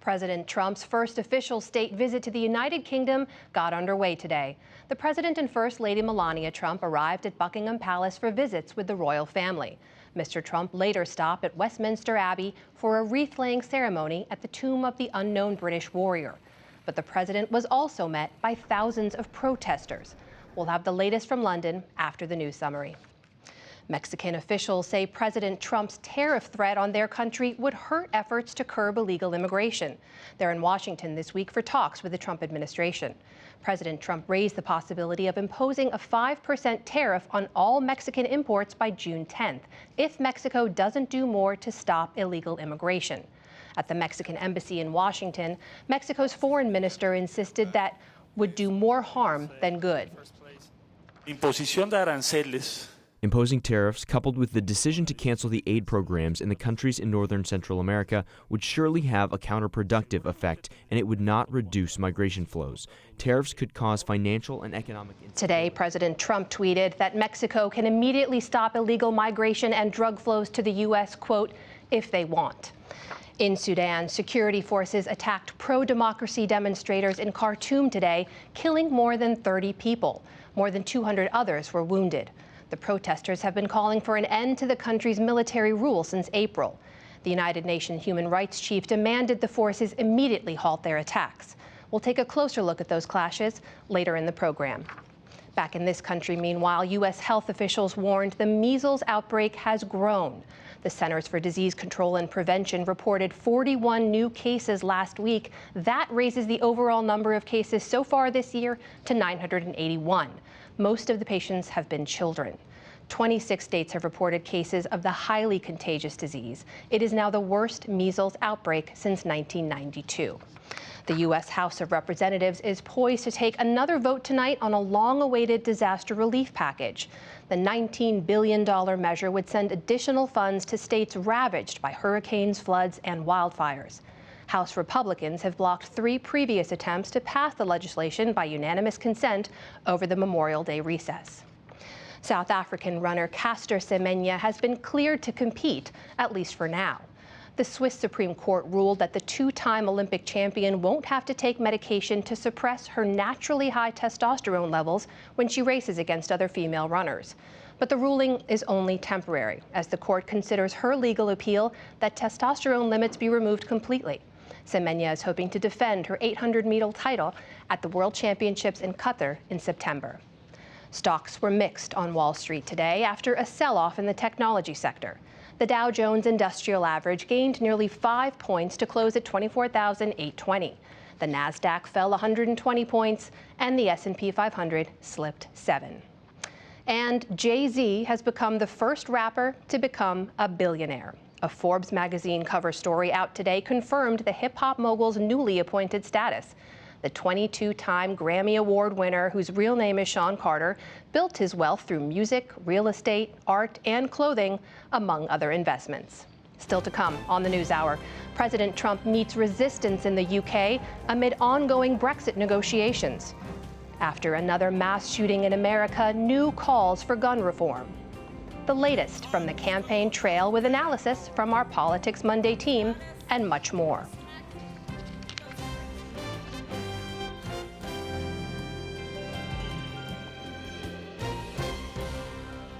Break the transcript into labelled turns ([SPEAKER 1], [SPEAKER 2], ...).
[SPEAKER 1] President Trump's first official state visit to the United Kingdom got underway today. The President and First Lady Melania Trump arrived at Buckingham Palace for visits with the royal family. Mr. Trump later stopped at Westminster Abbey for a wreath-laying ceremony at the tomb of the unknown British warrior. But the President was also met by thousands of protesters. We'll have the latest from London after the news summary. Mexican officials say President Trump's tariff threat on their country would hurt efforts to curb illegal immigration. They're in Washington this week for talks with the Trump administration. President Trump raised the possibility of imposing a 5% tariff on all Mexican imports by June 10th if Mexico doesn't do more to stop illegal immigration. At the Mexican embassy in Washington, Mexico's foreign minister insisted that would do more harm than good.
[SPEAKER 2] Imposición de aranceles.
[SPEAKER 3] Imposing tariffs, coupled with the decision to cancel the aid programs in the countries in northern Central America, would surely have a counterproductive effect, and it would not reduce migration flows. Tariffs could cause financial and economic
[SPEAKER 1] Today, President Trump tweeted that Mexico can immediately stop illegal migration and drug flows to the U.S., quote, if they want. In Sudan, security forces attacked pro-democracy demonstrators in Khartoum today, killing more than 30 people. More than 200 others were wounded. The protesters have been calling for an end to the country's military rule since April. The United Nations human rights chief demanded the forces immediately halt their attacks. We'll take a closer look at those clashes later in the program. Back in this country, meanwhile, U.S. health officials warned the measles outbreak has grown. The Centers for Disease Control and Prevention reported 41 new cases last week. That raises the overall number of cases so far this year to 981. Most of the patients have been children. 26 states have reported cases of the highly contagious disease. It is now the worst measles outbreak since 1992. The U.S. House of Representatives is poised to take another vote tonight on a long-awaited disaster relief package. The $19 billion measure would send additional funds to states ravaged by hurricanes, floods, and wildfires. House Republicans have blocked 3 previous attempts to pass the legislation by unanimous consent over the Memorial Day recess. South African runner Caster Semenya has been cleared to compete, at least for now. The Swiss Supreme Court ruled that the 2-time Olympic champion won't have to take medication to suppress her naturally high testosterone levels when she races against other female runners. But the ruling is only temporary, as the court considers her legal appeal that testosterone limits be removed completely. Semenya is hoping to defend her 800-meter title at the World Championships in Qatar in September. Stocks were mixed on Wall Street today after a sell-off in the technology sector. The Dow Jones Industrial Average gained nearly 5 points to close at 24,820. The Nasdaq fell 120 points, and the S&P 500 slipped 7. And Jay-Z has become the first rapper to become a billionaire. A Forbes magazine cover story out today confirmed the hip-hop mogul's newly appointed status. The 22-time Grammy Award winner, whose real name is Sean Carter, built his wealth through music, real estate, art, and clothing, among other investments. Still to come on the NewsHour, President Trump meets resistance in the UK amid ongoing Brexit negotiations. After another mass shooting in America, new calls for gun reform. The latest from the campaign trail with analysis from our Politics Monday team, and much more.